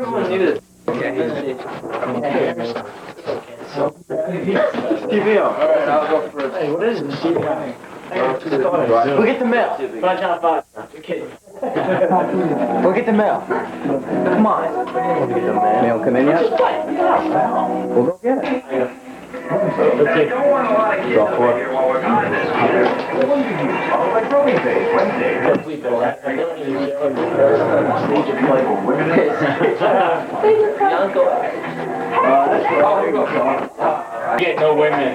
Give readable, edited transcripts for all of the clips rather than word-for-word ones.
Alright, I'll go first. Hey, what is this? We'll get the mail. But I'm trying to find it. You're kidding. We'll get the mail. Come on. We'll get the mail. Mail come in yet? We'll go get it. Let's see. Draw four. Get no women.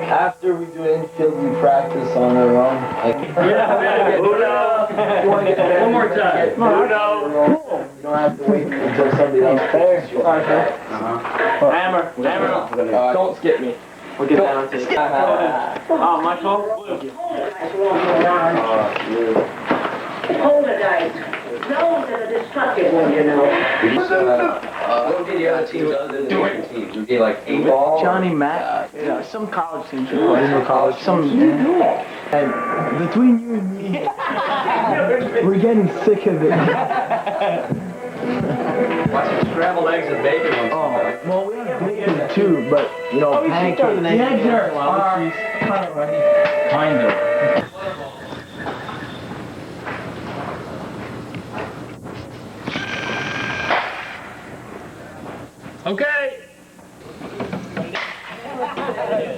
After we do infield, we practice on our own. One more time. You don't have to wait until somebody else picks you. Hammer. Don't skip me. We'll get down to it. Oh, my fault? Hold it, guys. No one's a destructive one, you know. What would be the other teams other than your team? Would it be like paintball? Johnny Mac. Yeah, some college teams. And between you and me, we're getting sick of it. Watch some scrambled eggs and bacon once in a while. Well, we have bacon too, but, you know, pancakes. The eggs are kind of. Okay.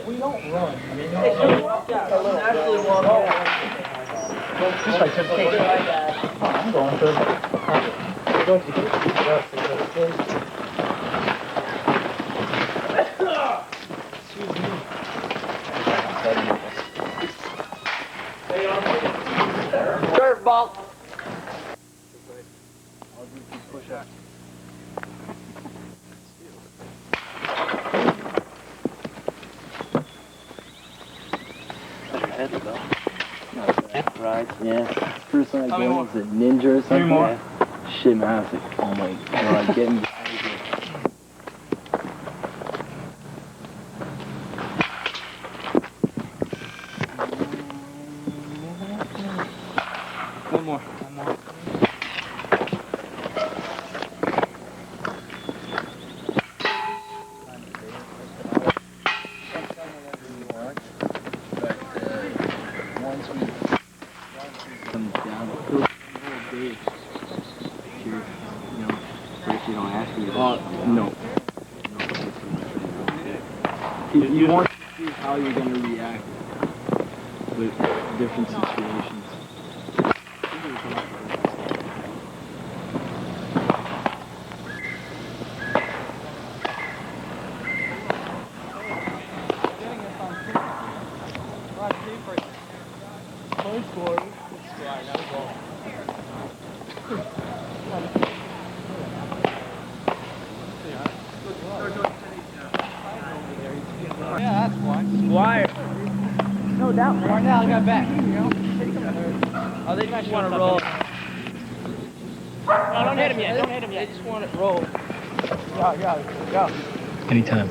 We don't run. Actually, walk off. Just like I'm going for it. Don't you curveball. Push out. Right, yeah. First one I go was a ninja or something. 3 more. Yeah. Shit, man, I was like, oh my god, get me. One more. No. You want to see how you're going to react with different situations. Yeah, that's one. Squire. No doubt. Marnell got back. You know? Oh, they just want to roll. No, don't hit him yet. They just want to roll. Go. Anytime.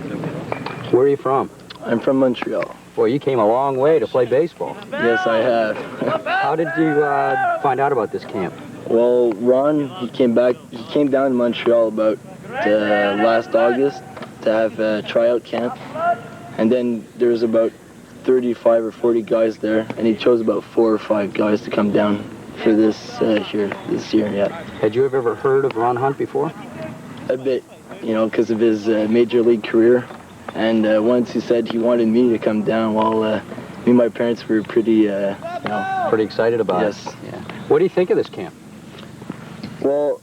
Where are you from? I'm from Montreal. Boy, you came a long way to play baseball. Yes, I have. How did you find out about this camp? Well, Ron, he came down to Montreal about last August to have a tryout camp. And then there was about 35 or 40 guys there, and he chose about 4 or 5 guys to come down for this year, yeah. Had you ever heard of Ron Hunt before? A bit, you know, because of his major league career. And once he said he wanted me to come down, well, me and my parents were pretty, pretty excited about yes. it. Yeah. What do you think of this camp? Well,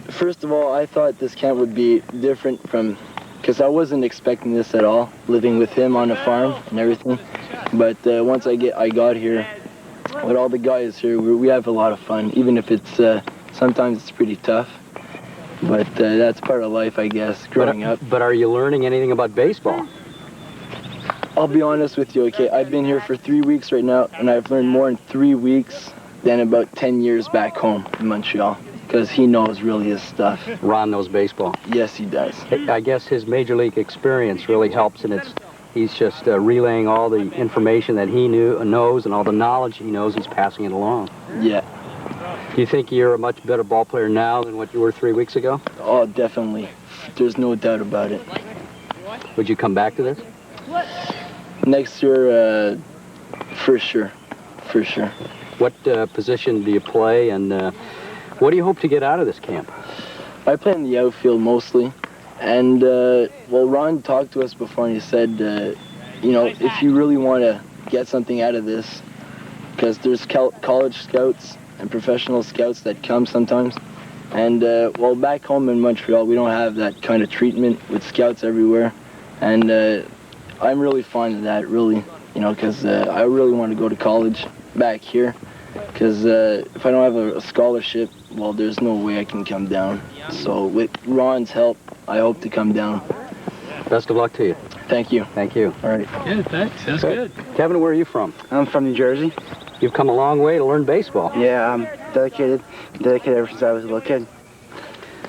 first of all, I thought this camp would be different from, because I wasn't expecting this at all, living with him on a farm and everything. But once I got here, with all the guys here, we have a lot of fun, even if it's sometimes it's pretty tough. But that's part of life, I guess, growing up. But are you learning anything about baseball? I'll be honest with you, okay? I've been here for 3 weeks right now, and I've learned more in 3 weeks than about 10 years back home in Montreal, because he knows really his stuff. Ron knows baseball. Yes, he does. I guess his major league experience really helps in its He's just relaying all the information that he knows, and all the knowledge he knows. He's passing it along. Yeah. Do you think you're a much better ball player now than what you were 3 weeks ago? Oh, definitely. There's no doubt about it. Would you come back to this? Next year, for sure. For sure. What position do you play, and what do you hope to get out of this camp? I play in the outfield mostly. And, well, Ron talked to us before, and he said, you know, if you really want to get something out of this, because there's college scouts and professional scouts that come sometimes. And, well, back home in Montreal, we don't have that kind of treatment with scouts everywhere. And I'm really fond of that, really, you know, because I really want to go to college back here. Because if I don't have a scholarship, well, there's no way I can come down. So with Ron's help, I hope to come down. Best of luck to you. Thank you. Thank you. All right. Good, thanks. That's good. Kevin, where are you from? I'm from New Jersey. You've come a long way to learn baseball. Yeah, I'm dedicated ever since I was a little kid.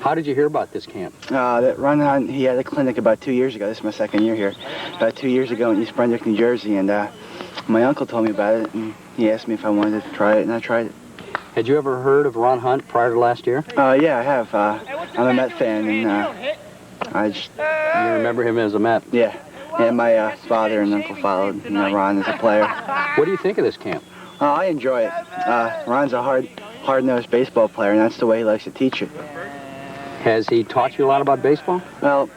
How did you hear about this camp? That Ron Hunt, he had a clinic about 2 years ago. This is my second year here. About 2 years ago in East Brunswick, New Jersey, and my uncle told me about it, and he asked me if I wanted to try it, and I tried it. Had you ever heard of Ron Hunt prior to last year? Yeah, I have. I'm a Met fan, and I just... You remember him as a Met? Yeah. Yeah, my father and uncle followed Ron as a player. What do you think of this camp? I enjoy it. Ron's a hard-nosed baseball player, and that's the way he likes to teach it. Has he taught you a lot about baseball? Well,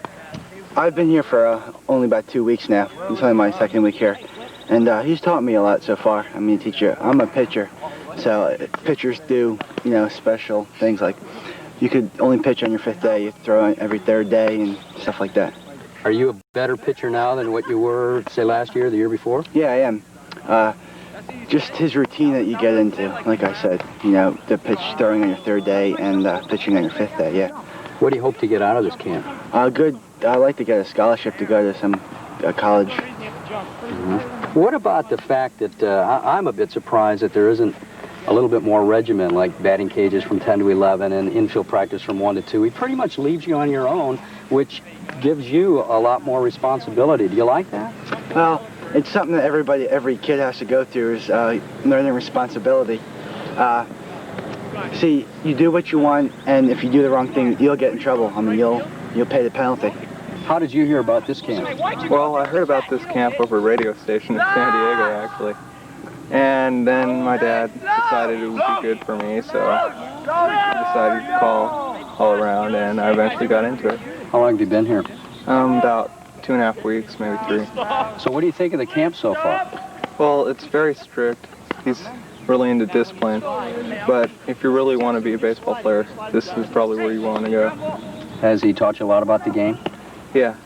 I've been here for only about 2 weeks now. It's only my second week here. And he's taught me a lot so far. I mean, teacher, I'm a pitcher. So pitchers do, you know, special things like you could only pitch on your 5th day. You throw every 3rd day and stuff like that. Are you a better pitcher now than what you were, say, last year, the year before? Yeah, I am. Just his routine that you get into, like I said, you know, the pitch throwing on your 3rd day and pitching on your 5th day, yeah. What do you hope to get out of this camp? Good. I'd like to get a scholarship to go to some college. Mm-hmm. What about the fact that I'm a bit surprised that there isn't a little bit more regimen, like batting cages from 10 to 11 and infield practice from 1 to 2. He pretty much leaves you on your own, which gives you a lot more responsibility. Do you like that? Well, it's something that every kid has to go through is learning responsibility. See, you do what you want, and if you do the wrong thing, you'll get in trouble. I mean, you'll pay the penalty. How did you hear about this camp? Well, I heard about this camp over a radio station in San Diego, actually. And then my dad decided it would be good for me, so I decided to call all around, and I eventually got into it. How long have you been here? About 2.5 weeks, maybe 3. So what do you think of the camp so far? Well, it's very strict. He's really into discipline. But if you really want to be a baseball player, this is probably where you want to go. Has he taught you a lot about the game? Yeah.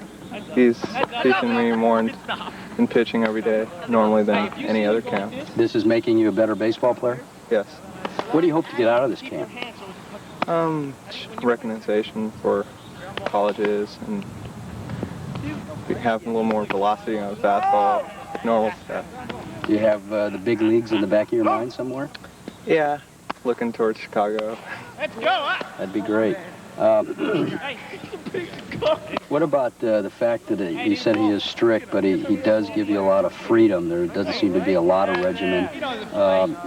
He's teaching me more in pitching every day, normally than any other camp. This is making you a better baseball player? Yes. What do you hope to get out of this camp? Recognition for colleges and having a little more velocity on the fastball, normal stuff. Do you have the big leagues in the back of your mind somewhere? Yeah, looking towards Chicago. Let's go! That'd be great. What about the fact that you said he is strict, but he does give you a lot of freedom? There doesn't seem to be a lot of regimen.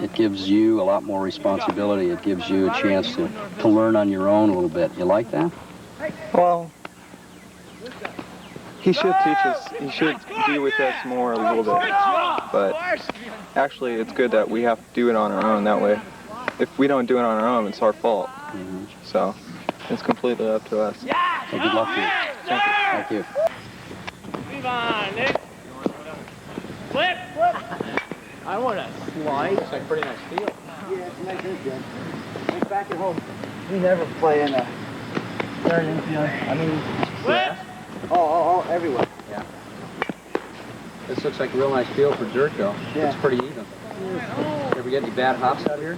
It gives you a lot more responsibility. It gives you a chance to learn on your own a little bit. You like that? Well, he should teach us, he should be with us more a little bit. But actually, it's good that we have to do it on our own. That way, if we don't do it on our own, it's our fault. Mm-hmm. So it's completely up to us. So good luck to you. Thank you. Move on, Nick. Flip. I want to slide. It's like a pretty nice field. Yeah, it's a nice infield. Like back at home, we never play in a third infield. I mean, Flip. all everywhere. Yeah. This looks like a real nice field for dirt, though. Yeah. It's pretty even. Ever get any bad hops out here?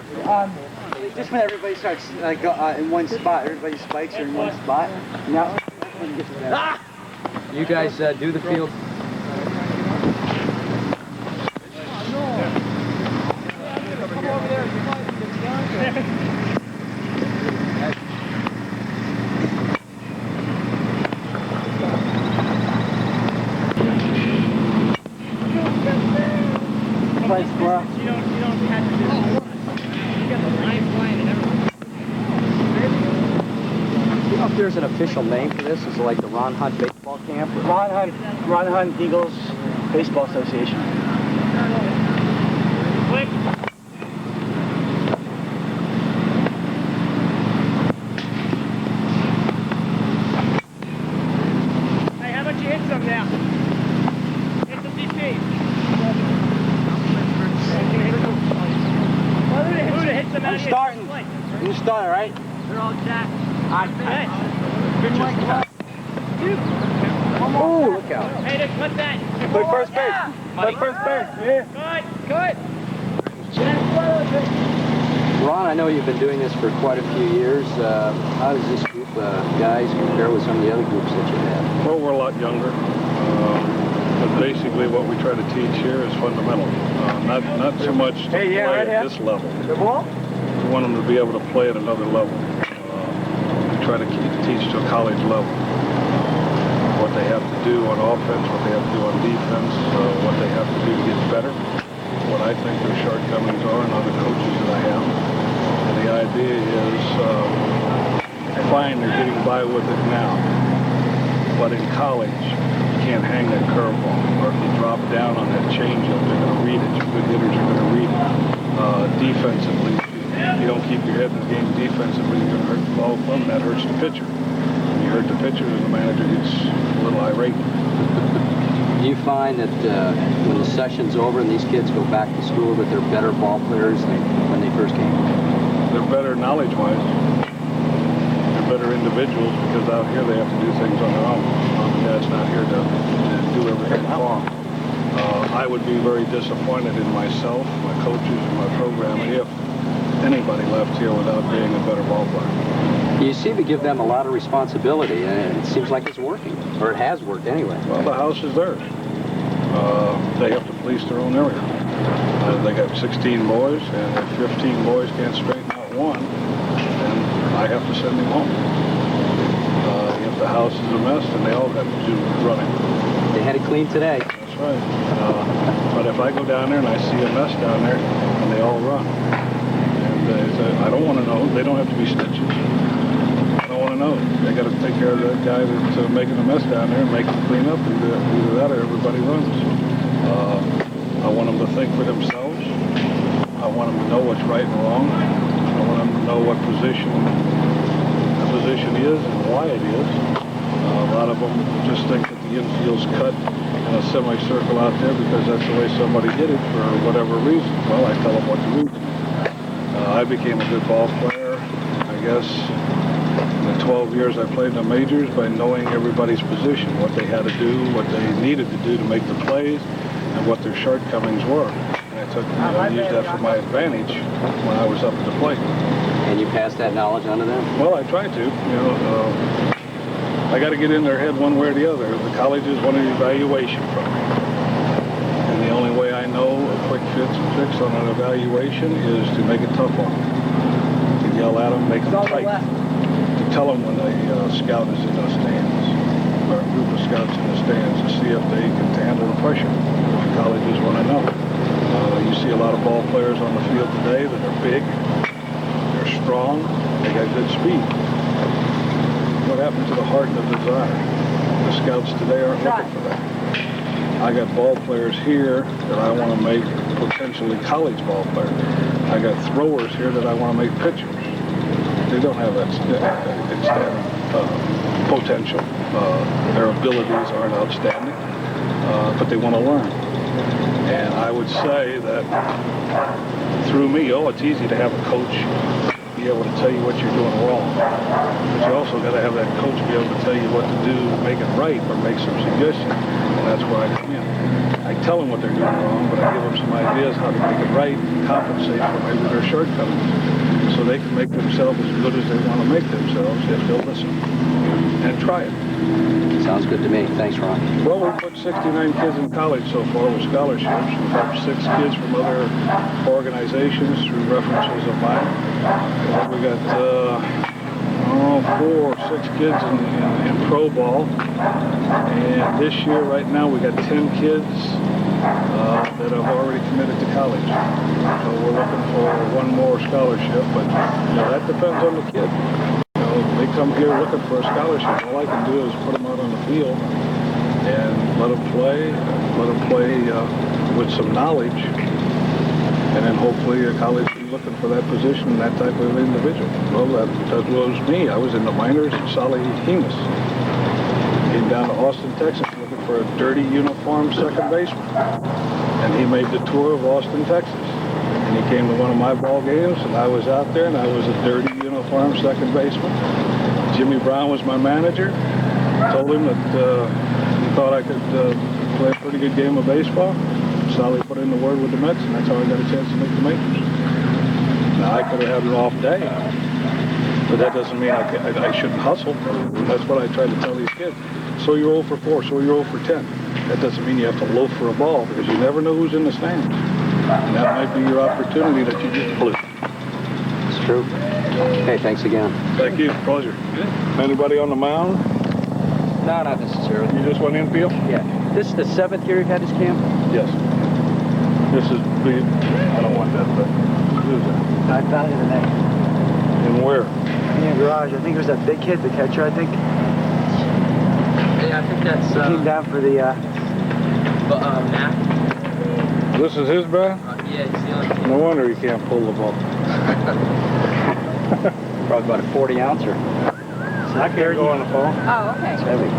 Just when everybody starts in one spot, everybody spikes are in one spot. Now, when it gets better. You guys do the field. think there's an official name for this? Is it like the Ron Hunt Baseball Camp? Or? Ron Hunt Eagles Baseball Association. Quick. Hey, how about you hit some now? Hit some DP. Who's starting? You starting, right? They're all jacked. All right, Oh, look out. hey, Nick, what's that? Play first base. Play first base. Yeah. Good. Ron, I know you've been doing this for quite a few years. How does this group of guys compare with some of the other groups that you've had? Well, we're a lot younger. But basically what we try to teach here is fundamental. Not so much to play at this level. We want them to be able to play at another level. We try to teach to a college level. What they have to do on offense, what they have to do on defense, what they have to do to get better, what I think their shortcomings are, and other coaches that I have. And the idea is, fine, they're getting by with it now, but in college, you can't hang that curveball, or if you drop down on that changeup, they're going to read it. Your good hitters are going to read it. Defensively, if you don't keep your head in the game defensively, you're going to hurt the ball club, and that hurts the pitcher. When you hurt the pitcher, then the manager gets a little irate. Do you find that when the session's over and these kids go back to school that they're better ball players than when they first came? They're better knowledge-wise. They're better individuals because out here they have to do things on their own. Mom and Dad's not here to do everything for them. I would be very disappointed in myself, my coaches, and my program if anybody left here without being a better ball player. You seem to give them a lot of responsibility, and it seems like it's working, or it has worked anyway. Well, the house is theirs. They have to police their own area. They got 16 boys, and if 15 boys can't straighten out one, then I have to send him home. If the house is a mess, then they all have to do running. They had it clean today. That's right. But if I go down there and I see a mess down there, and they all run. And I don't want to know. They don't have to be snitches. I don't want to know. They got to take care of that guy that's making a mess down there and make him clean up. Either that or everybody runs. I want them to think for themselves. I want them to know what's right and wrong. I want them to know what position the position is and why it is. A lot of them just think that the infield's cut in a semicircle out there because that's the way somebody did it for whatever reason. Well, I tell them what the reason is. I became a good ball player, I guess, in the 12 years I played in the majors by knowing everybody's position, what they had to do, what they needed to do to make the plays, and what their shortcomings were. And I used that for my advantage when I was up at the plate. And you passed that knowledge on to them? Well, I tried to. I got to get in their head one way or the other. The colleges want an evaluation from me. And the only way I know a quick fix on an evaluation is to make it tough on them. To yell at them, make them tight. To tell them when a scout is in the stands, or a group of scouts in the stands, to see if they can handle the pressure. The colleges want to know. You see a lot of ball players on the field today that are big, they're strong, they got good speed. What happened to the heart and the desire? The scouts today aren't looking for that. I got ball players here that I want to make potentially college ball players. I got throwers here that I want to make pitchers. They don't have that potential. Their abilities aren't outstanding, but they want to learn. And I would say that through me, it's easy to have a coach be able to tell you what you're doing wrong. But you also got to have that coach be able to tell you what to do to make it right or make some suggestions. And that's where I come in. I tell them what they're doing wrong, but I give them some ideas how to make it right and compensate for maybe their shortcomings so they can make themselves as good as they want to make themselves if they'll listen and try it. Sounds good to me. Thanks, Ron. Well, we put 69 kids in college so far with scholarships. We've had 6 kids from other organizations through references of mine. We got 4 or 6 kids in pro ball. And this year, right now, we got 10 kids that have already committed to college. So we're looking for one more scholarship, but that depends on the kid. they come here looking for a scholarship. All I can do is put them out on the field and let them play with some knowledge, and then hopefully a college will be looking for that position and that type of individual. Well, that was me. I was in the minors in Salihitimus. Came down to Austin, Texas, looking for a dirty uniform second baseman, and he made the tour of Austin, Texas. And he came to one of my ball games, and I was out there, and I was a dirty uniform second baseman. Jimmy Brown was my manager. Told him that he thought I could play a pretty good game of baseball. Sally put in the word with the Mets, and that's how I got a chance to make the majors. Now, I could have had an off day, but that doesn't mean I shouldn't hustle. That's what I try to tell these kids. So you're 0 for 4, so you're 0 for 10. That doesn't mean you have to loaf for a ball, because you never know who's in the stands. And that might be your opportunity that you just blew. It's true. Hey, thanks again. Thank you. Pleasure. Anybody on the mound? No, not necessarily. You just went infield? Yeah. This is the 7th year you've had this camp? Yes. This is the... I don't want that, but... Who's that? I found it today. And where? In the garage. I think it was that big kid, the catcher, I think. Yeah, I think that's, He came down for the, Matt. This is his bat? Yeah, he's the only kid. No wonder he can't pull the ball. Probably about a 40-ouncer. I can't go on the phone. Oh, okay. It's heavy.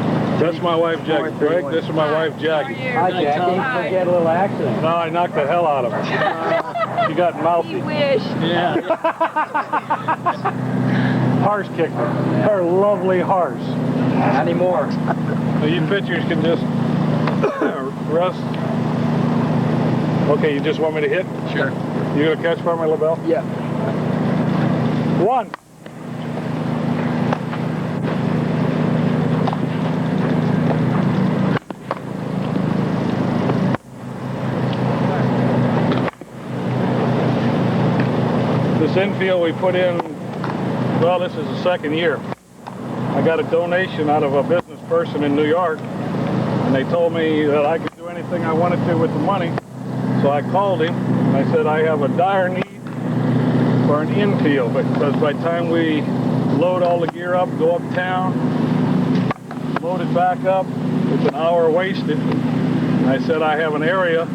That's my wife, Jackie. Greg, this is my wife, Jackie. Hi, Jackie. Hi. Forget a little accident. No, I knocked the hell out of her. She got mouthy. You wish. Yeah. Horse kicker. Her lovely horse. Not anymore. So you pitchers can just rest. Okay, you just want me to hit? Sure. You gonna catch for me, LaBelle? Yeah. 1. This infield we put in, well, this is the 2nd year. I got a donation out of a business person in New York, and they told me that I could do anything I wanted to with the money. So I called him, and I said, I have a dire need for an infield, because by the time we load all the gear up, go uptown, load it back up, it's an hour wasted. And I said, I have an area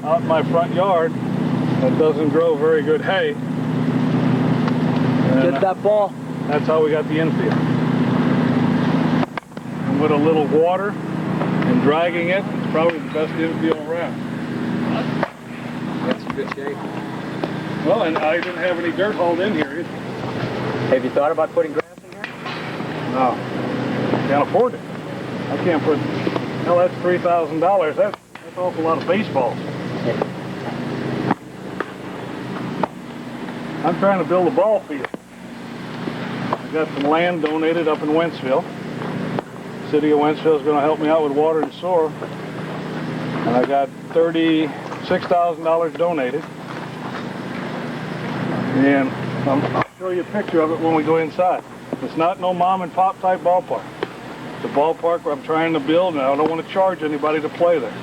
out in my front yard that doesn't grow very good hay. And get that ball. that's how we got the infield. And with a little water and dragging it, it's probably the best infield around. That's in good shape. Well, and I didn't have any dirt hauled in here either. Have you thought about putting grass in here? No, can't afford it. I can't put, hell, that's $3,000. That's an awful lot of baseballs. I'm trying to build a ball field. I got some land donated up in Wentzville. City of Wentzville is going to help me out with water and sewer. And I got $36,000 donated. And I'll show you a picture of it when we go inside. It's not no mom and pop type ballpark. It's a ballpark where I'm trying to build, and I don't want to charge anybody to play there.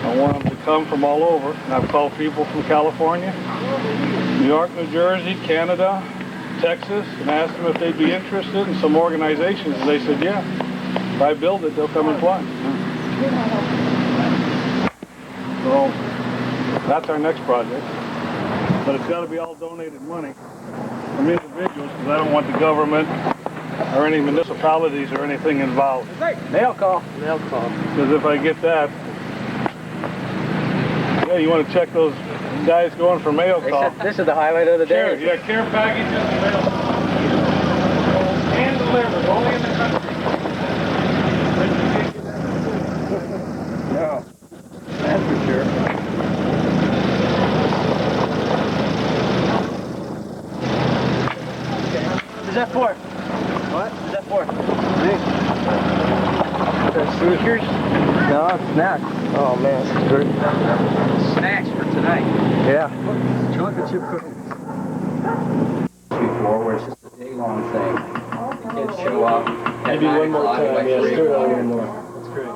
I want them to come from all over. And I've called people from California, New York, New Jersey, Canada, Texas, and asked them if they'd be interested in some organizations. And they said, yeah, if I build it, they'll come and play. So that's our next project. But it's got to be all donated money from individuals, because I don't want the government or any municipalities or anything involved. Mail call. Mail call. Because if I get that, yeah, you want to check those guys going for mail call. This is the highlight of the Sure, day. yeah, care packages and mail. Hand delivered, only in the country. No, that's for sure. What's that for? What? What's that for? Sneakers? No, snacks. Oh man, this is great. Snacks for tonight. Yeah. Chocolate chip cookies. Before, where it's just a day-long thing. The kids show up. Maybe one more time, yeah, stir it on one more. That's great.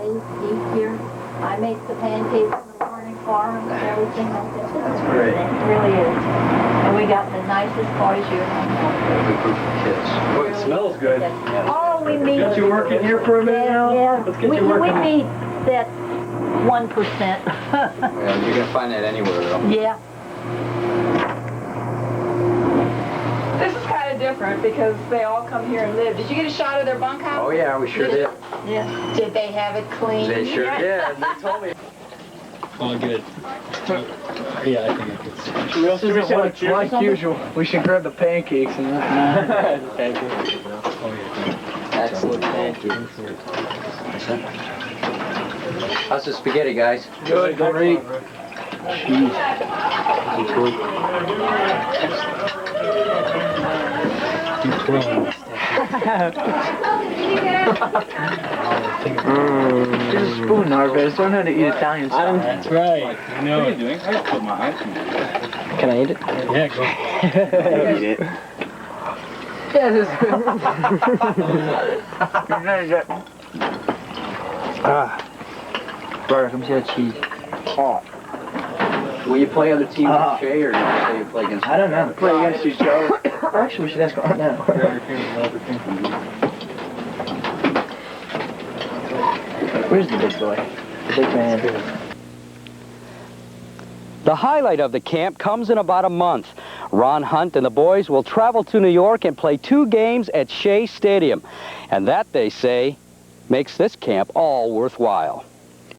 Eat here. I make the pancakes in the morning for them and everything like that. That's great. It really is. And we We got the nicest boys you know. Good group of kids. Boy, it smells good. Oh, we meet. Got you working here for a minute now? Yeah, Let's get we you working. meet that 1%. Well, you're going to find that anywhere, though. Yeah. This is kind of different because they all come here and live. Did you get a shot of their bunkhouse? Oh, yeah, we sure did. Yeah. Did they have it clean? They sure did. They told me. Oh, good. Yeah, I think it's This isn't like usual. We should grab the pancakes and pancakes. excellent pancakes. How's the spaghetti, guys? Good, great. Cheese. Here's a spoon, Narvez. Learn how to eat Italian style. That's right. You know What are it. you doing? I put my eyes on Can I eat it? Yeah, go. Eat it. Yeah, this Brother, come see that cheese. Oh. Will you play other teams with Shay, or do you say you play against? I don't know. Play against each other. Actually, we should ask right now. Where's the big boy? The big man. The highlight of the camp comes in about a month. Ron Hunt and the boys will travel to New York and play 2 games at Shea Stadium. And that, they say, makes this camp all worthwhile.